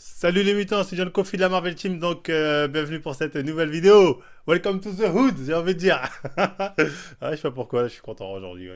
Salut les mutants, c'est John Coffey de la Marvel Team, donc bienvenue pour cette nouvelle vidéo. Welcome to the hood, j'ai envie de dire. Je sais pas pourquoi, je suis content aujourd'hui.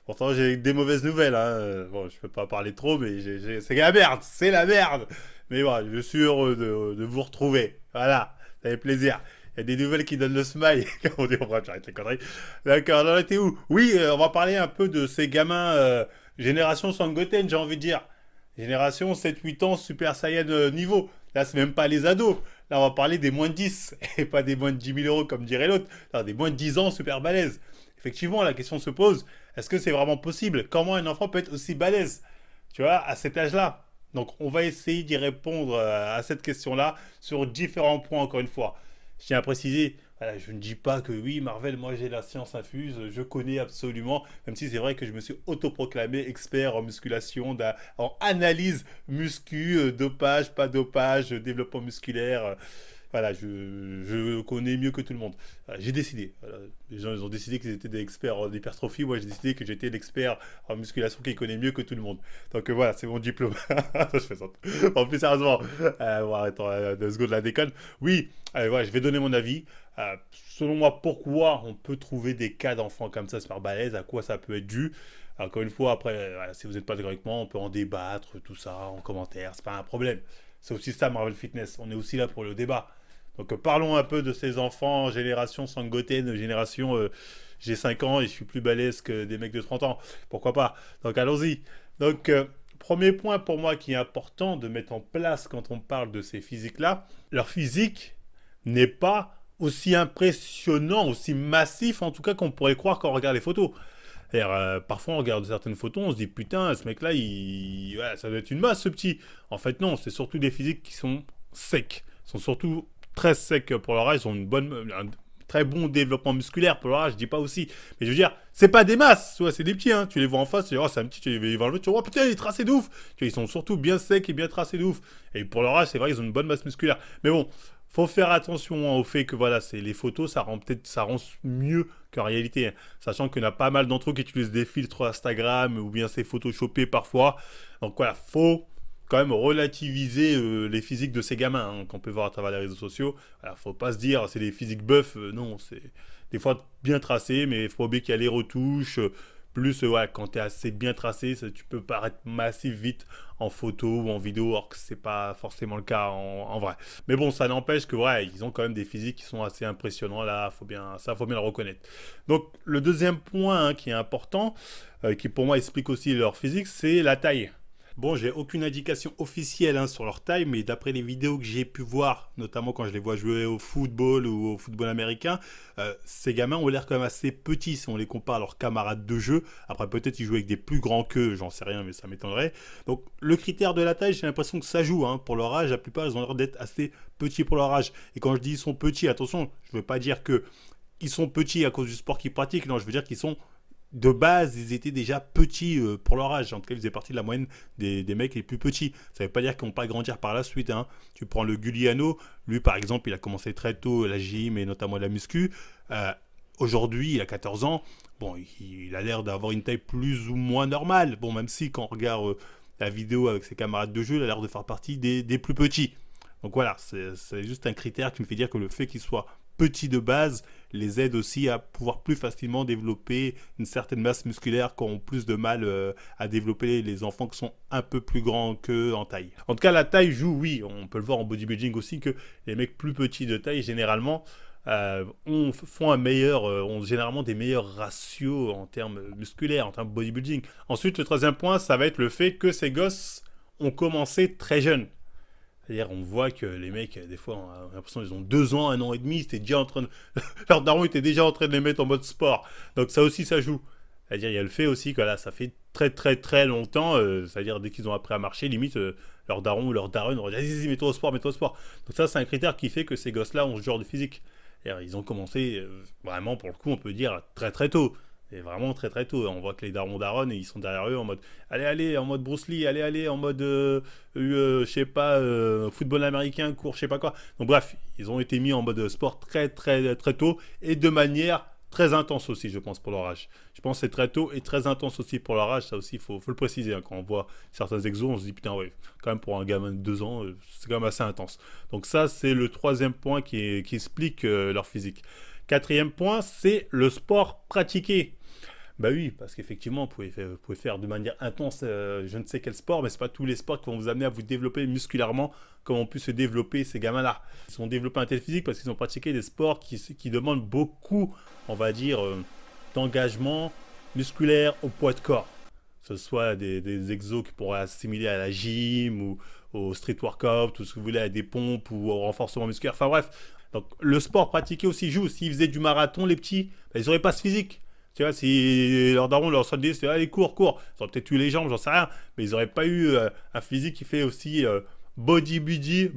Pourtant j'ai des mauvaises nouvelles. Bon, je peux pas parler trop, mais c'est la merde, c'est la merde. Mais voilà, je suis heureux de vous retrouver. Voilà, ça fait plaisir. Il y a des nouvelles qui donnent le smile. On dit, bref, j'arrête les conneries. D'accord, on en était où? Oui, on va parler un peu de ces gamins génération Sangoten, j'ai envie de dire. Génération 7-8 ans, Super Saiyan niveau. Là, c'est même pas les ados. Là, on va parler des moins de 10 et pas des moins de 10 000 euros comme dirait l'autre. Non, des moins de 10 ans, super balèzes. Effectivement, la question se pose, est-ce que c'est vraiment possible? Comment un enfant peut être aussi balèze? Tu vois, à cet âge-là. Donc, on va essayer d'y répondre à cette question-là sur différents points, encore une fois. Je tiens à préciser, voilà, je ne dis pas que oui, Marvel, moi j'ai la science infuse, je connais absolument, même si c'est vrai que je me suis autoproclamé expert en musculation, en analyse muscu, dopage, pas dopage, développement musculaire. Voilà, je connais mieux que tout le monde. Voilà, j'ai décidé. Voilà, les gens ils ont décidé qu'ils étaient des experts en hypertrophie. Moi, j'ai décidé que j'étais l'expert en musculation qui connaît mieux que tout le monde. Donc voilà, c'est mon diplôme. Je fais ça. En plus, sérieusement, bon, attends, 2 secondes la déconne. Oui, voilà, je vais donner mon avis. Selon moi, pourquoi on peut trouver des cas d'enfants comme ça super balèzes, à quoi ça peut être dû. Encore une fois, après, voilà, si vous n'êtes pas d'accord avec moi, on peut en débattre, tout ça, en commentaire, c'est pas un problème. C'est aussi ça, Marvel Fitness. On est aussi là pour le débat. Donc parlons un peu de ces enfants, génération Sangoten, génération j'ai 5 ans et je suis plus balèze que des mecs de 30 ans. Pourquoi pas? Donc allons-y. Donc premier point pour moi qui est important de mettre en place quand on parle de ces physiques-là, leur physique n'est pas aussi impressionnant, aussi massif en tout cas qu'on pourrait croire quand on regarde les photos. Parfois on regarde certaines photos, on se dit putain, ce mec-là, ouais, ça doit être une masse ce petit. En fait non, c'est surtout des physiques qui sont secs, sont surtout très secs pour leur âge, ils ont un très bon développement musculaire pour leur âge, je dis pas aussi. Mais je veux dire, c'est pas des masses, tu vois, c'est des petits, hein. Tu les vois en face, tu dis, oh, c'est un petit, tu les vois en l'autre, tu vois, oh, putain, il est tracé de ouf. Tu vois, ils sont surtout bien secs et bien tracés de ouf. Et pour leur âge, c'est vrai, ils ont une bonne masse musculaire. Mais bon, faut faire attention au fait que voilà, c'est les photos, ça rend mieux qu'en réalité, hein. Sachant qu'il y en a pas mal d'entre eux qui utilisent des filtres Instagram ou bien c'est photoshopé parfois. Donc voilà, faut quand même relativiser les physiques de ces gamins qu'on peut voir à travers les réseaux sociaux. Alors, faut pas se dire c'est des physiques buffs, non, c'est des fois bien tracé, mais il faut oublier qu'il y a les retouches. Plus, ouais, quand tu es assez bien tracé, tu peux paraître massif vite en photo ou en vidéo, alors que c'est pas forcément le cas en vrai. Mais bon, ça n'empêche que, ouais, ils ont quand même des physiques qui sont assez impressionnants, là, faut bien le reconnaître. Donc, le deuxième point qui est important, qui pour moi explique aussi leur physique, c'est la taille. Bon, j'ai aucune indication officielle sur leur taille, mais d'après les vidéos que j'ai pu voir, notamment quand je les vois jouer au football ou au football américain, ces gamins ont l'air quand même assez petits si on les compare à leurs camarades de jeu. Après, peut-être ils jouent avec des plus grands qu'eux, j'en sais rien, mais ça m'étonnerait. Donc, le critère de la taille, j'ai l'impression que ça joue. Pour leur âge, la plupart, ils ont l'air d'être assez petits pour leur âge. Et quand je dis ils sont petits, attention, je ne veux pas dire que ils sont petits à cause du sport qu'ils pratiquent. Non, je veux dire qu'ils sont de base, ils étaient déjà petits pour leur âge. En tout cas, ils faisaient partie de la moyenne des mecs les plus petits. Ça ne veut pas dire qu'ils vont pas grandir par la suite. Tu prends le Giuliano, lui par exemple, il a commencé très tôt la gym et notamment la muscu. Aujourd'hui, il a 14 ans. Bon, il a l'air d'avoir une taille plus ou moins normale. Bon, même si quand on regarde la vidéo avec ses camarades de jeu, il a l'air de faire partie des plus petits. Donc voilà, c'est juste un critère qui me fait dire que le fait qu'il soit petit de base les aide aussi à pouvoir plus facilement développer une certaine masse musculaire qui ont plus de mal à développer les enfants qui sont un peu plus grands qu'eux en taille. En tout cas, la taille joue, oui, on peut le voir en bodybuilding aussi, que les mecs plus petits de taille, généralement, ont généralement des meilleurs ratios en termes musculaires, en termes de bodybuilding. Ensuite, le troisième point, ça va être le fait que ces gosses ont commencé très jeunes. C'est-à-dire, on voit que les mecs, des fois, on a l'impression qu'ils ont 2 ans, 1 an et demi, ils étaient déjà en train de... leur daron était déjà en train de les mettre en mode sport. Donc ça aussi, ça joue. C'est-à-dire, il y a le fait aussi que là, ça fait très très très longtemps, c'est-à-dire dès qu'ils ont appris à marcher, limite, leur daron ou leur daronne ont dit, vas-y, mets-toi au sport, mets-toi au sport. Donc ça, c'est un critère qui fait que ces gosses-là ont ce genre de physique. C'est-à-dire, ils ont commencé, vraiment, pour le coup, on peut dire, très très tôt. Et vraiment très très tôt. On voit que les darons daronnes, ils sont derrière eux en mode allez, allez, en mode Bruce Lee, allez, allez, en mode, je sais pas, football américain, cours, je sais pas quoi. Donc bref, ils ont été mis en mode sport très très très tôt et de manière très intense aussi, je pense, pour leur âge. Je pense que c'est très tôt et très intense aussi pour leur âge. Ça aussi, il faut le préciser. Hein. Quand on voit certains exos, on se dit, putain, ouais, quand même pour un gamin de 2 ans, c'est quand même assez intense. Donc ça, c'est le troisième point qui explique leur physique. Quatrième point, c'est le sport pratiqué. Bah oui, parce qu'effectivement, vous pouvez faire de manière intense je ne sais quel sport, mais ce n'est pas tous les sports qui vont vous amener à vous développer musculairement comme ont pu se développer ces gamins-là. Ils sont développés un tel physique parce qu'ils ont pratiqué des sports qui demandent beaucoup, on va dire, d'engagement musculaire au poids de corps. Que ce soit des exos qui pourraient assimiler à la gym ou au street workout, ou ce que vous voulez, à des pompes ou au renforcement musculaire. Enfin bref, donc le sport pratiqué aussi joue. S'ils faisaient du marathon, les petits, bah, ils n'auraient pas ce physique. Tu vois, si leur daron leur dit c'est allez, cours, cours, ils auraient peut-être eu les jambes, j'en sais rien, mais ils n'auraient pas eu un physique qui fait aussi bodybuilder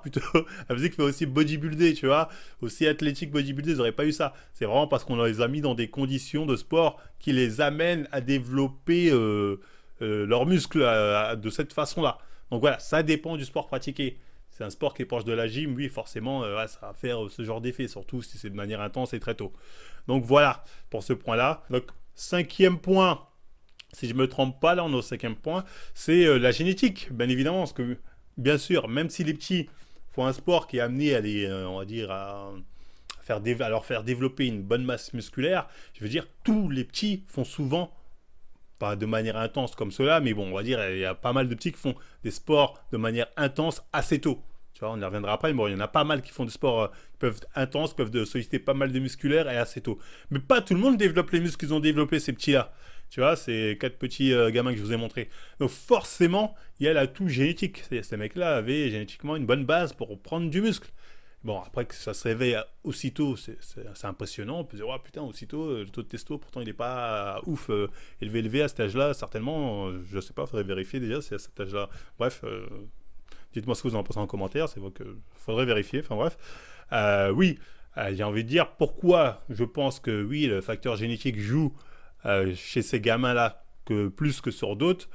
plutôt, un physique qui fait aussi bodybuilder, tu vois, aussi athlétique bodybuilder, ils n'auraient pas eu ça. C'est vraiment parce qu'on les a mis dans des conditions de sport qui les amènent à développer leurs muscles de cette façon-là. Donc voilà, ça dépend du sport pratiqué. C'est un sport qui est proche de la gym, oui, forcément, ouais, ça va faire ce genre d'effet, surtout si c'est de manière intense et très tôt. Donc voilà, pour ce point-là. Donc, cinquième point, si je ne me trompe pas, là, on est au cinquième point, c'est la génétique, bien évidemment. Parce que, bien sûr, même si les petits font un sport qui est amené à les, on va dire, à leur faire développer une bonne masse musculaire, je veux dire, tous les petits font souvent, pas de manière intense comme cela, mais bon, on va dire, il y a pas mal de petits qui font des sports de manière intense assez tôt. Tu vois, on y reviendra après, mais bon, il y en a pas mal qui font des sports intenses, peuvent solliciter pas mal de musculaires et assez tôt. Mais pas tout le monde développe les muscles qu'ils ont développés, ces petits-là. Tu vois, ces 4 petits gamins que je vous ai montrés. Donc forcément, il y a l'atout génétique. Ces mecs-là avaient génétiquement une bonne base pour prendre du muscle. Bon, après que ça se réveille aussitôt, c'est impressionnant. On peut se dire, oh, putain, aussitôt, le taux de testo, pourtant, il n'est pas ouf, élevé à cet âge-là. Certainement, je ne sais pas, il faudrait vérifier déjà, c'est à cet âge-là. Bref, dites-moi ce que vous en pensez en commentaire, c'est vrai qu'il faudrait vérifier. Enfin bref, oui, j'ai envie de dire pourquoi je pense que oui, le facteur génétique joue chez ces gamins-là plus que sur d'autres.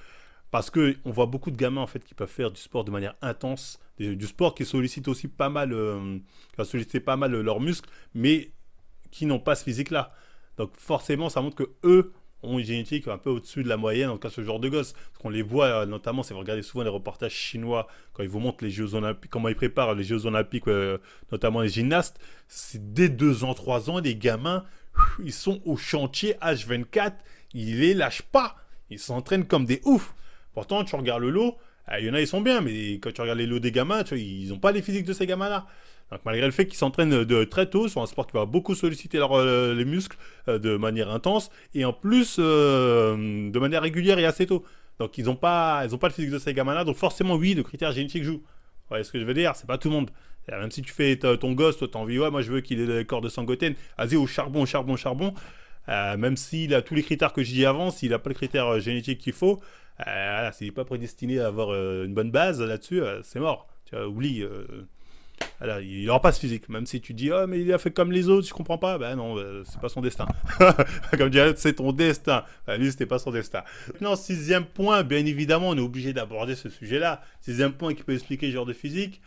Parce qu'on voit beaucoup de gamins en fait qui peuvent faire du sport de manière intense, du sport qui sollicite aussi pas mal, qui va solliciter pas mal leurs muscles, mais qui n'ont pas ce physique-là. Donc forcément, ça montre que eux ont une génétique un peu au-dessus de la moyenne, en tout cas ce genre de gosses. Parce qu'on les voit notamment, si vous regardez souvent les reportages chinois, quand ils vous montrent les Jeux Olympiques, comment ils préparent les Jeux Olympiques, notamment les gymnastes, c'est dès 2 ans, 3 ans, les gamins, ils sont au chantier H24, ils les lâchent pas, ils s'entraînent comme des oufs. Pourtant, tu regardes le lot, il y en a, ils sont bien, mais quand tu regardes les lots des gamins, tu vois, ils n'ont pas les physiques de ces gamins-là. Donc, malgré le fait qu'ils s'entraînent de très tôt, sur un sport qui va beaucoup solliciter les muscles de manière intense, et en plus, de manière régulière et assez tôt. Donc, ils n'ont pas le physique de ces gamins-là, donc forcément, oui, le critère génétique joue. Vous voyez ce que je veux dire? C'est pas tout le monde. Même si tu fais ton gosse, toi, tu as envie, ouais, moi, je veux qu'il ait le corps de Sangoten, vas-y, au charbon, charbon, charbon. Même s'il a tous les critères que je dis avant, s'il n'a pas le critère génétique qu'il faut, voilà, s'il n'est pas prédestiné à avoir une bonne base là-dessus, c'est mort. Tu vois, oublie. Voilà, il n'aura pas ce physique. Même si tu dis, oh, mais il a fait comme les autres, je comprends pas. Ben non, c'est pas son destin. Comme dirait, c'est ton destin. Lui, c'était pas son destin. Maintenant, sixième point, bien évidemment, on est obligé d'aborder ce sujet-là. Sixième point qui peut expliquer ce genre de physique.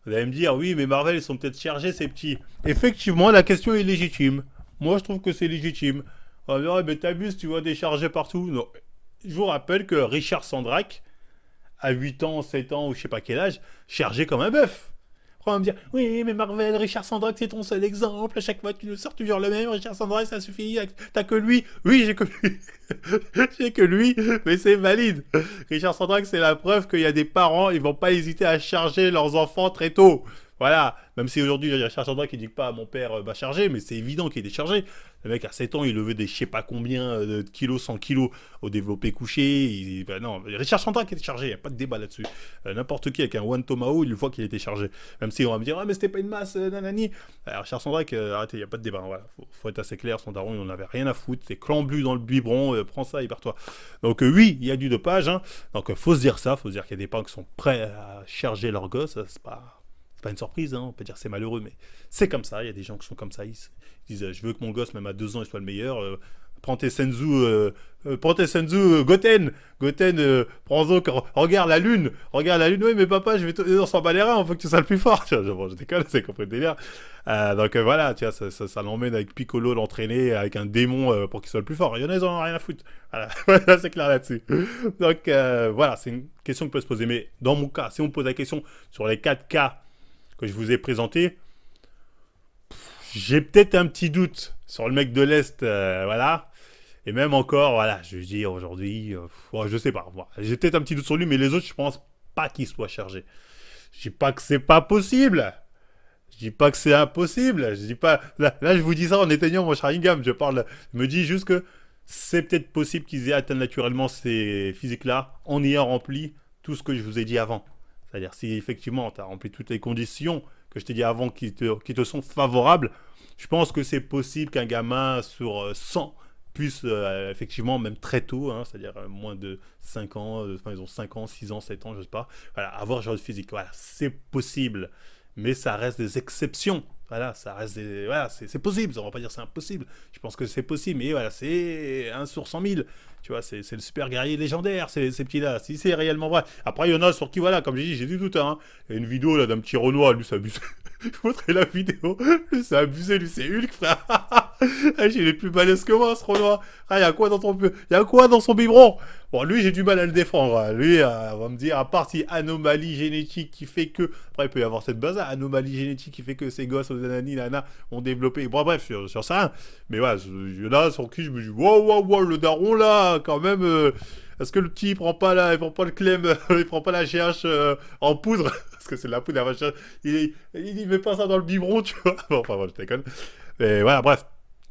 Vous allez me dire, oui, mais Marvel, ils sont peut-être chargés, ces petits. Effectivement, la question est légitime. Moi, je trouve que c'est légitime. On va me dire, ouais, mais t'abuses, tu vois des chargés partout. Non. Je vous rappelle que Richard Sandrac, à 8 ans, 7 ans, ou je sais pas quel âge, chargeait comme un bœuf. Après, on va me dire, oui, mais Marvel, Richard Sandrac, c'est ton seul exemple. À chaque fois, tu nous sors toujours le même. Richard Sandrac, ça suffit. T'as que lui. Oui, j'ai que lui. J'ai que lui, mais c'est valide. Richard Sandrac, c'est la preuve qu'il y a des parents, ils vont pas hésiter à charger leurs enfants très tôt. Voilà, même si aujourd'hui, il y a Richard Sandrac qui dit pas mon père va charger, mais c'est évident qu'il est déchargé. Le mec, à 7 ans, il levait des je sais pas combien de kilos, 100 kilos au développé couché. Non, Richard Sandrac était chargé, il n'y a pas de débat là-dessus. N'importe qui avec un One Tomahawk, il voit qu'il était chargé. Même si on va me dire, ah, mais c'était pas une masse, nanani. Richard Sandrac, arrêtez, il n'y a pas de débat. Hein, voilà. Faut être assez clair, son daron, il n'en avait rien à foutre. C'est clambu dans le biberon, prends ça et pars-toi. Donc oui, il y a du dopage. Hein. Donc faut se dire ça, faut se dire qu'il y a des parents qui sont prêts à charger leur gosse. C'est pas une surprise, hein. On peut dire c'est malheureux, mais c'est comme ça. Il y a des gens qui sont comme ça. Ils disent je veux que mon gosse, même à 2 ans, il soit le meilleur. prends tes senzu, Goten, prends donc, regarde la lune, oui, mais papa, je vais on s'en bat les reins, on veut que tu sois le plus fort, tu vois, bon, je déconne, c'est compris le délire. Donc voilà, tu vois, ça l'emmène avec Piccolo, l'entraîner, avec un démon pour qu'il soit le plus fort. Il y en a, ils en ont rien à foutre. Voilà, voilà, c'est clair là-dessus. Donc voilà, c'est une question que peut se poser. Mais dans mon cas, si on me pose la question sur les 4 cas que je vous ai présentés, j'ai peut-être un petit doute sur le mec de l'Est, voilà. Et même encore, voilà, je veux dire, aujourd'hui, je sais pas. Moi, j'ai peut-être un petit doute sur lui, mais les autres, je pense pas qu'ils soient chargés. Je dis pas que c'est pas possible. Je dis pas que c'est impossible. Je dis pas. Là, je vous dis ça en éteignant mon Sharingan. Je me dis juste que c'est peut-être possible qu'ils aient atteint naturellement ces physiques-là en ayant rempli tout ce que je vous ai dit avant. C'est-à-dire, si effectivement, tu as rempli toutes les conditions que je t'ai dit avant qui te sont favorables, je pense que c'est possible qu'un gamin sur 100 puisse effectivement, même très tôt, hein, c'est-à-dire moins de 5 ans, enfin ils ont 5 ans, 6 ans, 7 ans, je sais pas, voilà, avoir ce genre de physique. Voilà, c'est possible, mais ça reste des exceptions. Voilà, ça reste des. Voilà, c'est possible, on va pas dire c'est impossible. Je pense que c'est possible, mais voilà, c'est 1 sur 100 000. Tu vois, c'est le super guerrier légendaire, ces petits-là. Si c'est réellement vrai. Après, il y en a sur qui, voilà, comme j'ai dit, j'ai du doute. Hein. Il y a une vidéo là d'un petit Renoir, lui, c'est abusé. Je vous montrerai la vidéo. Lui, c'est abusé, lui, c'est Hulk, frère. Il est plus balèze que moi, ce Renoir. Ah, il y a quoi dans son biberon? Bon, lui, j'ai du mal à le défendre. Lui, on va me dire, à part si anomalie génétique qui fait que. Après, il peut y avoir cette base-là, anomalie génétique qui fait que ces gosses, aux nanani, nana, ont développé. Bon, bref, sur ça. Mais voilà, là, sur qui je me dis, wow, le daron, là, quand même. Est-ce que le petit, il prend pas le clem, il prend pas la GH en poudre? Parce que c'est de la poudre, il met pas ça dans le biberon, tu vois. Bon, enfin, bon, je déconne. Mais voilà, bref.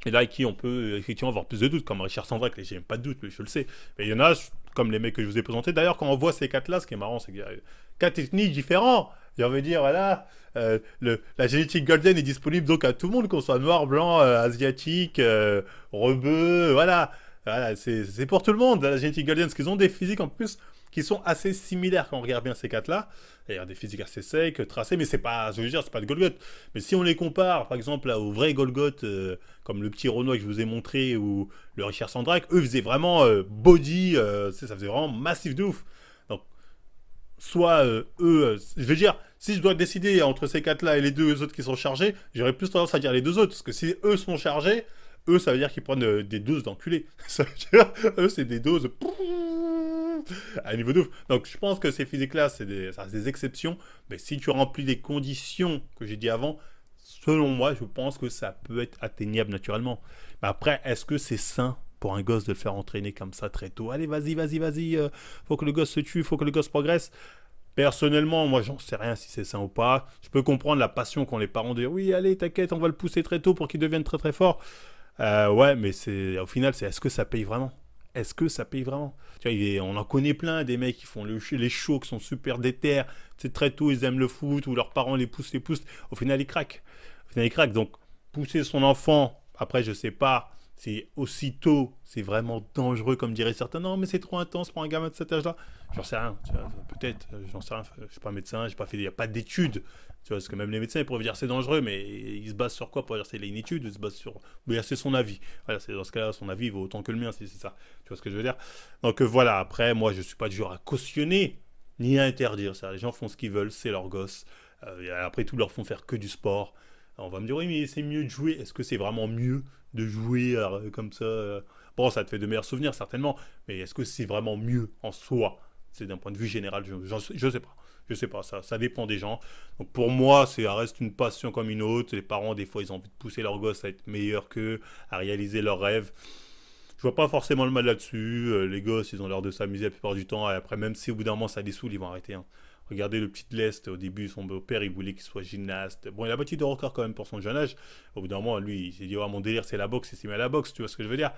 Et là, avec qui on peut effectivement avoir plus de doutes, comme Richard Sandrak, j'ai même pas de doute, lui, je le sais. Mais il y en a, comme les mecs que je vous ai présentés. D'ailleurs, quand on voit ces 4-là, ce qui est marrant, c'est qu'il y a 4 ethnies différentes. J'ai envie de dire, voilà, la génétique golden est disponible donc à tout le monde, qu'on soit noir, blanc, asiatique, rebeu, voilà. Voilà, c'est pour tout le monde, la génétique golden, parce qu'ils ont des physiques en plus qui sont assez similaires quand on regarde bien ces 4-là. Il y a des physiques assez secs, tracés, mais c'est pas, je veux dire, c'est pas de Golgoth. Mais si on les compare, par exemple, là, aux vrais Golgoth, comme le petit Renoir que je vous ai montré, ou le Richard Sandrak, eux faisaient vraiment body, ça faisait vraiment massif de ouf. Donc, soit je veux dire, si je dois décider entre ces 4-là et les deux autres qui sont chargés, j'aurais plus tendance à dire les deux autres, parce que si eux sont chargés, eux, ça veut dire qu'ils prennent des doses d'enculés. Ça veut dire, eux, c'est des doses à niveau de ouf. Donc, je pense que ces physiques-là, ça reste des exceptions. Mais si tu remplis les conditions que j'ai dit avant, selon moi, je pense que ça peut être atteignable naturellement. Mais après, est-ce que c'est sain pour un gosse de le faire entraîner comme ça très tôt? Allez, vas-y, faut que le gosse se tue, faut que le gosse progresse. Personnellement, moi, j'en sais rien si c'est sain ou pas. Je peux comprendre la passion quand les parents disent oui, allez, t'inquiète, on va le pousser très tôt pour qu'il devienne très très fort. Ouais, mais au final, est-ce que ça paye vraiment? Est-ce que ça paye vraiment? Tu vois, on en connaît plein, des mecs qui font les shows, qui sont super déter. C'est très tôt, ils aiment le foot, ou leurs parents les poussent. Au final, ils craquent. Donc, pousser son enfant, après, je sais pas, c'est aussitôt, c'est vraiment dangereux, comme diraient certains. Non, mais c'est trop intense pour un gamin de cet âge-là. J'en sais rien, tu vois, peut-être, j'en sais rien. Je suis pas médecin, il n'y a pas d'études. Tu vois, parce que même les médecins, ils pourraient dire c'est dangereux, mais ils se basent sur quoi pour dire c'est une étude? Ils se basent sur. Mais c'est son avis. Voilà, c'est dans ce cas-là, son avis vaut autant que le mien, si c'est ça. Tu vois ce que je veux dire? Donc voilà, après, moi, je suis pas du genre à cautionner ni à interdire ça. Les gens font ce qu'ils veulent, c'est leur gosse. Après tout, leur font faire que du sport. Alors, on va me dire, oui, mais c'est mieux de jouer. Est-ce que c'est vraiment mieux de jouer comme ça Bon, ça te fait de meilleurs souvenirs, certainement. Mais est-ce que c'est vraiment mieux en soi? C'est d'un point de vue général, je sais pas. Je sais pas, ça dépend des gens. Donc pour moi, ça reste une passion comme une autre. Les parents, des fois, ils ont envie de pousser leurs gosses à être meilleurs qu'eux, à réaliser leurs rêves. Je vois pas forcément le mal là-dessus. Les gosses, ils ont l'air de s'amuser la plupart du temps. Et après, même si au bout d'un moment ça les saoule, ils vont arrêter. Hein. Regardez le petit Lest, au début, son beau-père, il voulait qu'il soit gymnaste. Bon, il a battu de record quand même pour son jeune âge. Au bout d'un moment, lui, il s'est dit, oh, mon délire, c'est la boxe, il s'est mis à la boxe, tu vois ce que je veux dire.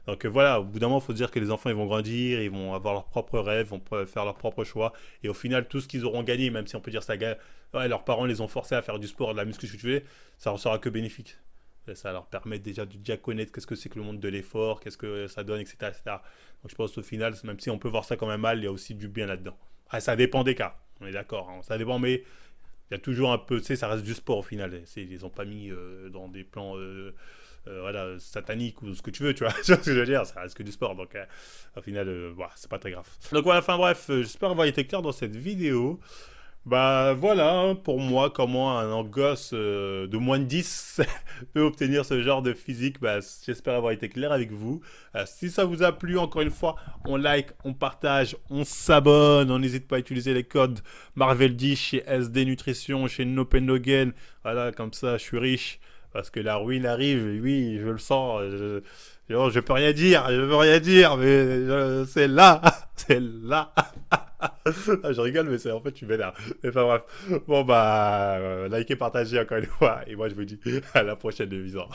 Donc voilà, au bout d'un moment, il faut se dire que les enfants, ils vont grandir, ils vont avoir leurs propres rêves, vont faire leurs propres choix. Et au final, tout ce qu'ils auront gagné, même si on peut dire ça, ouais, leurs parents les ont forcés à faire du sport, de la muscu, ce que tu veux, ça en sera que bénéfique. Ça leur permet déjà de déjà connaître qu'est-ce que c'est que le monde de l'effort, qu'est-ce que ça donne, etc., etc. Donc je pense qu'au final, même si on peut voir ça comme un mal, il y a aussi du bien là-dedans. Ah, ça dépend des cas, on est d'accord, hein. Ça dépend, mais il y a toujours un peu, tu sais, ça reste du sport au final. Ils n'ont pas mis dans des plans voilà, satanique ou ce que tu veux, tu vois, tu vois ce que je veux dire, ça reste que du sport, donc au final, voilà, c'est pas très grave. Donc voilà, enfin bref, j'espère avoir été clair dans cette vidéo. Bah voilà, hein, pour moi, comment un gosse de moins de 10 peut obtenir ce genre de physique, bah, j'espère avoir été clair avec vous. Si ça vous a plu, encore une fois, on like, on partage, on s'abonne, on n'hésite pas à utiliser les codes Marvel10 chez SD Nutrition, chez No Pain No Gain. Voilà, comme ça, je suis riche. Parce que la ruine arrive, et oui, je le sens. Je peux rien dire, mais c'est là, c'est là. Ah, je rigole, mais c'est en fait, tu m'énerves. Mais enfin bref. Bon, bah, likez, partagez encore une fois. Et moi, je vous dis à la prochaine émission.